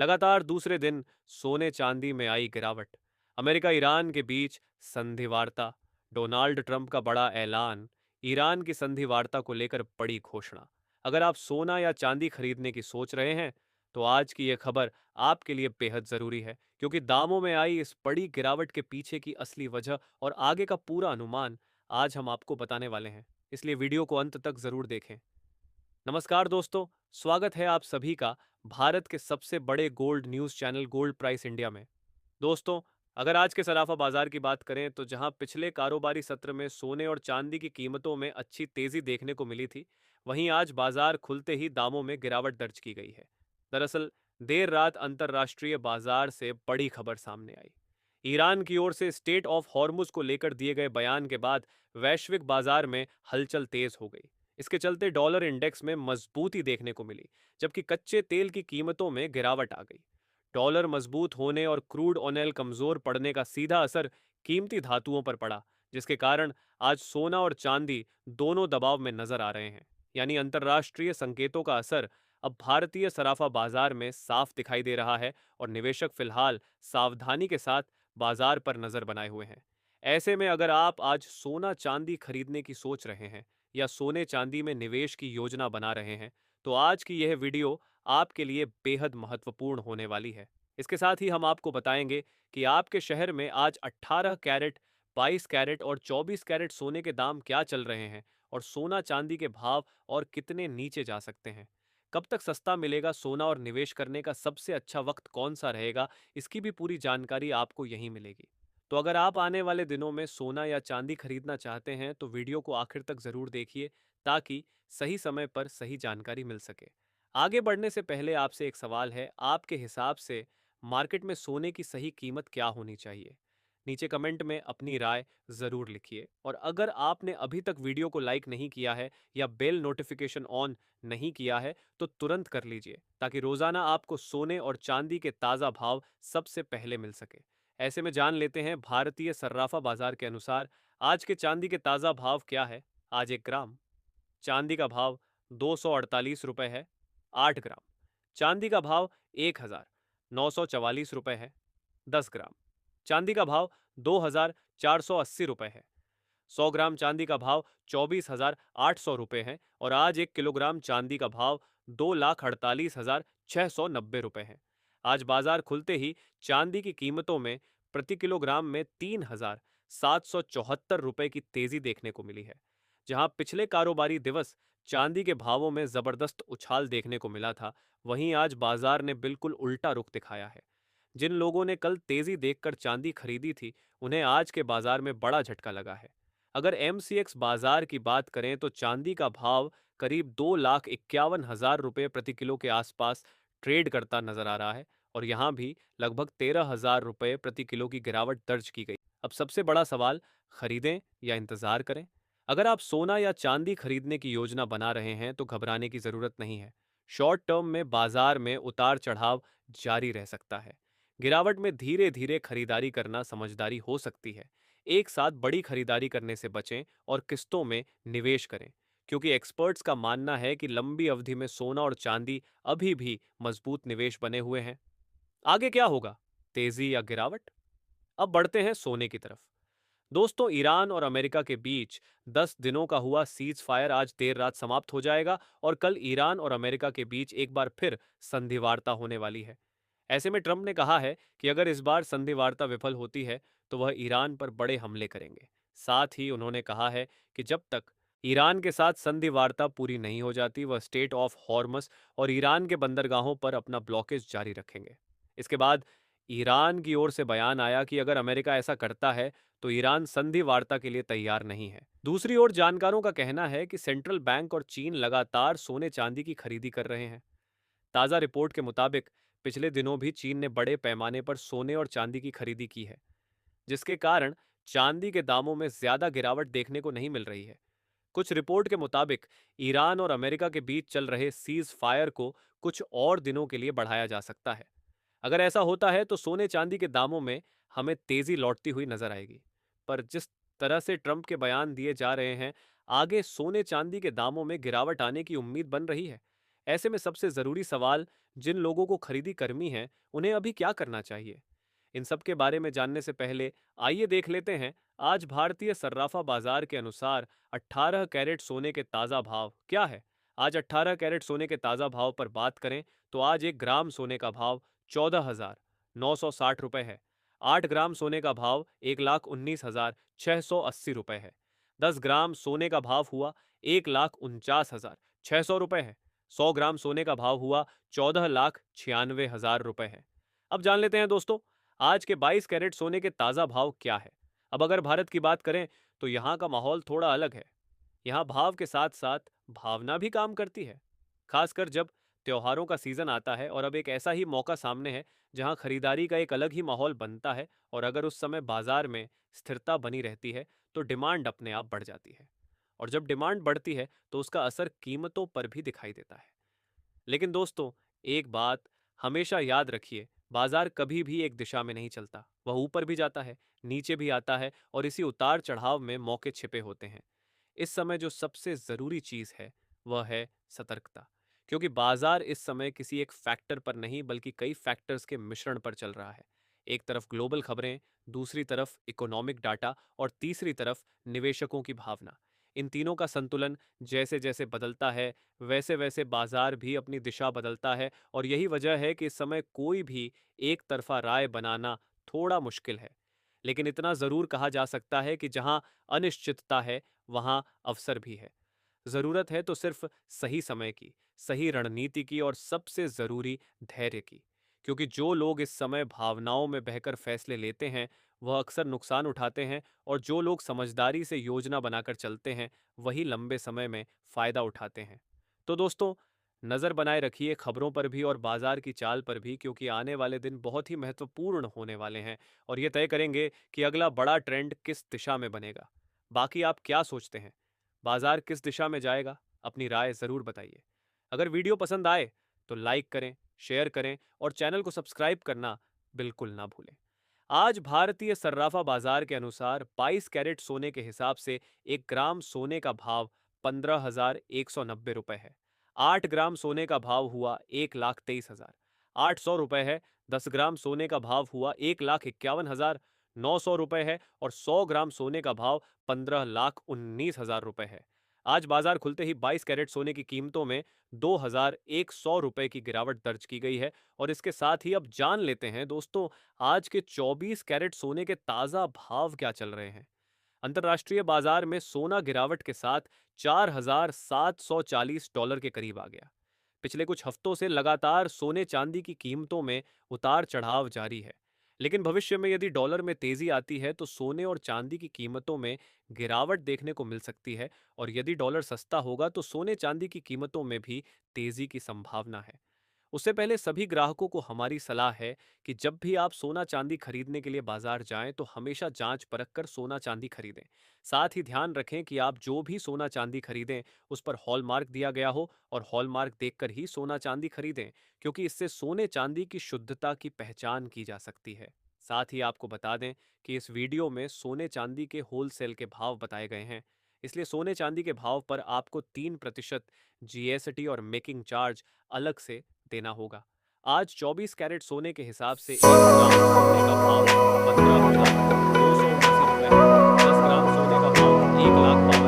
लगातार दूसरे दिन सोने चांदी में आई गिरावट। अमेरिका ईरान के बीच संधि वार्ता। डोनाल्ड ट्रंप का बड़ा ऐलान। ईरान की संधि वार्ता को लेकर बड़ी घोषणा। अगर आप सोना या चांदी खरीदने की सोच रहे हैं तो आज की यह खबर आपके लिए बेहद जरूरी है, क्योंकि दामों में आई इस बड़ी गिरावट के पीछे की असली वजह और आगे का पूरा अनुमान आज हम आपको बताने वाले हैं। इसलिए वीडियो को अंत तक जरूर देखें। नमस्कार दोस्तों, स्वागत है आप सभी का भारत के सबसे बड़े gold news channel gold price India में। दोस्तों, अगर आज के सराफा बाजार की बात करें तो जहां पिछले कारोबारी सत्र में सोने और चांदी की कीमतों में अच्छी तेजी देखने को मिली थी, वहीं आज बाजार खुलते ही दामों में गिरावट दर्ज की गई है। दरअसल देर रात अंतर्राष्ट्रीय बाजार से बड़ी खबर सामने आई। ईरान की ओर से स्टेट ऑफ हॉर्मुज को लेकर दिए गए बयान के बाद वैश्विक बाजार में हलचल तेज हो गई। इसके चलते डॉलर इंडेक्स में मजबूती देखने को मिली, जबकि कच्चे तेल की कीमतों में गिरावट आ गई। डॉलर मजबूत होने और क्रूड ऑयल कमजोर पड़ने का सीधा असर कीमती धातुओं पर पड़ा, जिसके कारण आज सोना और चांदी दोनों दबाव में नजर आ रहे हैं। यानी अंतर्राष्ट्रीय संकेतों का असर अब भारतीय सराफा बाजार में साफ दिखाई दे रहा है और निवेशक फिलहाल सावधानी के साथ बाजार पर नजर बनाए हुए हैं। ऐसे में अगर आप आज सोना चांदी खरीदने की सोच रहे हैं या सोने चांदी में निवेश की योजना बना रहे हैं, तो आज की यह वीडियो आपके लिए बेहद महत्वपूर्ण होने वाली है। इसके साथ ही हम आपको बताएंगे कि आपके शहर में आज 18 कैरेट, 22 कैरेट और 24 कैरेट सोने के दाम क्या चल रहे हैं और सोना चांदी के भाव और कितने नीचे जा सकते हैं। कब तक सस्ता मिलेगा सोना और निवेश करने का सबसे अच्छा वक्त कौन सा रहेगा, इसकी भी पूरी जानकारी आपको यहीं मिलेगी। तो अगर आप आने वाले दिनों में सोना या चांदी खरीदना चाहते हैं तो वीडियो को आखिर तक ज़रूर देखिए, ताकि सही समय पर सही जानकारी मिल सके। आगे बढ़ने से पहले आपसे एक सवाल है, आपके हिसाब से मार्केट में सोने की सही कीमत क्या होनी चाहिए? नीचे कमेंट में अपनी राय ज़रूर लिखिए, और अगर आपने अभी तक वीडियो को लाइक नहीं किया है या बेल नोटिफिकेशन ऑन नहीं किया है तो तुरंत कर लीजिए, ताकि रोज़ाना आपको सोने और चांदी के ताज़ा भाव सबसे पहले मिल सके। ऐसे में जान लेते हैं भारतीय सर्राफा बाजार के अनुसार आज के चांदी के ताज़ा भाव क्या है। आज 1 ग्राम चांदी का भाव 248 रुपये है। 8 ग्राम चांदी का भाव 1,944 रुपये है। 10 ग्राम चांदी का भाव 2,480 रुपये है। 100 ग्राम चांदी का भाव 24,800 रुपये है और आज 1 किलोग्राम चांदी का भाव 2,48,690 रुपये है। आज बाजार खुलते ही चांदी की कीमतों में प्रति किलोग्राम में 3,774 रुपये की तेजी देखने को मिली है। जहां पिछले कारोबारी दिवस चांदी के भावों में जबरदस्त उछाल देखने को मिला था, वहीं आज बाजार ने बिल्कुल उल्टा रुख दिखाया है। जिन लोगों ने कल तेजी देखकर चांदी खरीदी थी, उन्हें आज के बाजार में बड़ा झटका लगा है। अगर एमसीएक्स बाजार की बात करें तो चांदी का भाव करीब 2,51,000 रुपये प्रति किलो के आसपास ट्रेड करता नजर आ रहा है, और यहां भी लगभग 13,000 रुपये प्रति किलो की गिरावट दर्ज की गई। अब सबसे बड़ा सवाल, खरीदें या इंतजार करें? अगर आप सोना या चांदी खरीदने की योजना बना रहे हैं तो घबराने की जरूरत नहीं है। शॉर्ट टर्म में बाजार में उतार चढ़ाव जारी रह सकता है। गिरावट में धीरे धीरे खरीदारी करना समझदारी हो सकती है। एक साथ बड़ी खरीदारी करने से बचें और किस्तों में निवेश करें, क्योंकि एक्सपर्ट्स का मानना है कि लंबी अवधि में सोना और चांदी अभी भी मजबूत निवेश बने हुए हैं। आगे क्या होगा, तेजी या गिरावट? अब बढ़ते हैं सोने की तरफ। दोस्तों, ईरान और अमेरिका के बीच 10 दिनों का हुआ सीज फायर आज देर रात समाप्त हो जाएगा और कल ईरान और अमेरिका के बीच एक बार फिर संधि वार्ता होने वाली है। ऐसे में ट्रंप ने कहा है कि अगर इस बार संधि वार्ता विफल होती है तो वह ईरान पर बड़े हमले करेंगे। साथ ही उन्होंने कहा है कि जब तक ईरान के साथ संधि वार्ता पूरी नहीं हो जाती, वह स्टेट ऑफ हॉर्मस और ईरान के बंदरगाहों पर अपना ब्लॉकेज जारी रखेंगे। इसके बाद ईरान की ओर से बयान आया कि अगर अमेरिका ऐसा करता है तो ईरान संधि वार्ता के लिए तैयार नहीं है। दूसरी ओर जानकारों का कहना है कि सेंट्रल बैंक और चीन लगातार सोने चांदी की खरीदी कर रहे हैं। ताज़ा रिपोर्ट के मुताबिक पिछले दिनों भी चीन ने बड़े पैमाने पर सोने और चांदी की खरीदी की है, जिसके कारण चांदी के दामों में ज्यादा गिरावट देखने को नहीं मिल रही है। कुछ रिपोर्ट के मुताबिक ईरान और अमेरिका के बीच चल रहे सीज फायर को कुछ और दिनों के लिए बढ़ाया जा सकता है। अगर ऐसा होता है तो सोने चांदी के दामों में हमें तेजी लौटती हुई नजर आएगी। पर जिस तरह से ट्रंप के बयान दिए जा रहे हैं, आगे सोने चांदी के दामों में गिरावट आने की उम्मीद बन रही है। ऐसे में सबसे जरूरी सवाल जिन लोगों को खरीदी करनी है उन्हें अभी क्या करना चाहिए? इन सब के बारे में जानने से पहले आइए देख लेते हैं आज भारतीय सर्राफा बाजार के अनुसार 18 कैरेट सोने के ताज़ा भाव क्या है। आज 18 कैरेट सोने के ताज़ा भाव पर बात करें तो आज 1 ग्राम सोने का भाव 14,960 रुपये है। 8 ग्राम सोने का भाव 1,19,680 रुपये है। 10 ग्राम सोने का भाव हुआ 1,49,600 रुपये है। 100 ग्राम सोने का भाव हुआ 14,96,000 रुपये है। अब जान लेते हैं दोस्तों आज के 22 कैरेट सोने के ताज़ा भाव क्या है। अब अगर भारत की बात करें तो यहाँ का माहौल थोड़ा अलग है। यहाँ भाव के साथ साथ भावना भी काम करती है, खासकर जब त्योहारों का सीजन आता है और अब एक ऐसा ही मौका सामने है जहाँ खरीदारी का एक अलग ही माहौल बनता है और अगर उस समय बाजार में स्थिरता बनी रहती है तो डिमांड अपने आप बढ़ जाती है और जब डिमांड बढ़ती है तो उसका असर कीमतों पर भी दिखाई देता है। लेकिन दोस्तों एक बात हमेशा याद रखिए, बाजार कभी भी एक दिशा में नहीं चलता, वह ऊपर भी जाता है, नीचे भी आता है और इसी उतार चढ़ाव में मौके छिपे होते हैं। इस समय जो सबसे जरूरी चीज है वह है सतर्कता, क्योंकि बाजार इस समय किसी एक फैक्टर पर नहीं बल्कि कई फैक्टर्स के मिश्रण पर चल रहा है। एक तरफ ग्लोबल खबरें, दूसरी तरफ इकोनॉमिक डाटा और तीसरी तरफ निवेशकों की भावना। इन तीनों का संतुलन जैसे जैसे बदलता है वैसे वैसे बाजार भी अपनी दिशा बदलता है और यही वजह है कि इस समय कोई भी एक तरफा राय बनाना थोड़ा मुश्किल है। लेकिन इतना जरूर कहा जा सकता है कि जहां अनिश्चितता है वहां अवसर भी है। जरूरत है तो सिर्फ सही समय की, सही रणनीति की और सबसे जरूरी धैर्य की, क्योंकि जो लोग इस समय भावनाओं में बहकर फैसले लेते हैं वह अक्सर नुकसान उठाते हैं और जो लोग समझदारी से योजना बनाकर चलते हैं वही लंबे समय में फायदा उठाते हैं। तो दोस्तों नजर बनाए रखिए खबरों पर भी और बाजार की चाल पर भी, क्योंकि आने वाले दिन बहुत ही महत्वपूर्ण होने वाले हैं और ये तय करेंगे कि अगला बड़ा ट्रेंड किस दिशा में बनेगा। बाकी आप क्या सोचते हैं, बाजार किस दिशा में जाएगा? अपनी राय जरूर बताइए। अगर वीडियो पसंद आए तो लाइक करें, शेयर करें और चैनल को सब्सक्राइब करना बिल्कुल ना भूलें। आज भारतीय सर्राफा बाजार के अनुसार 22 कैरेट सोने के हिसाब से 1 ग्राम सोने का भाव 15,190 रुपये है। 8 ग्राम सोने का भाव हुआ 1,23,800 रुपये है। 10 ग्राम सोने का भाव हुआ 1,51,900 रुपये है और 100 ग्राम सोने का भाव 15,19,000 रुपये है। आज बाजार खुलते ही 22 कैरेट सोने की कीमतों में 2,100 रुपये की गिरावट दर्ज की गई है और इसके साथ ही अब जान लेते हैं दोस्तों आज के 24 कैरेट सोने के ताजा भाव क्या चल रहे हैं। अंतर्राष्ट्रीय बाजार में सोना गिरावट के साथ $4,740 के करीब आ गया। पिछले कुछ हफ्तों से लगातार सोने चांदी की कीमतों में उतार चढ़ाव जारी है, लेकिन भविष्य में यदि डॉलर में तेजी आती है तो सोने और चांदी की कीमतों में गिरावट देखने को मिल सकती है और यदि डॉलर सस्ता होगा तो सोने चांदी की कीमतों में भी तेजी की संभावना है। उससे पहले सभी ग्राहकों को हमारी सलाह है कि जब भी आप सोना चांदी खरीदने के लिए बाजार जाएं तो हमेशा जांच परख कर सोना चांदी खरीदें। साथ ही ध्यान रखें कि आप जो भी सोना चांदी खरीदें उस पर हॉलमार्क दिया गया हो और हॉलमार्क देखकर ही सोना चांदी खरीदें, क्योंकि इससे सोने चांदी की शुद्धता की पहचान की जा सकती है। साथ ही आपको बता दें कि इस वीडियो में सोने चांदी के होलसेल के भाव बताए गए हैं, इसलिए सोने चांदी के भाव पर आपको 3% जीएसटी और मेकिंग चार्ज अलग से देना होगा। आज 24 कैरेट सोने के हिसाब से 1 ग्राम सोने का भाव 15,279 रुपये है। 10 ग्राम सोने का भाव 1,52,000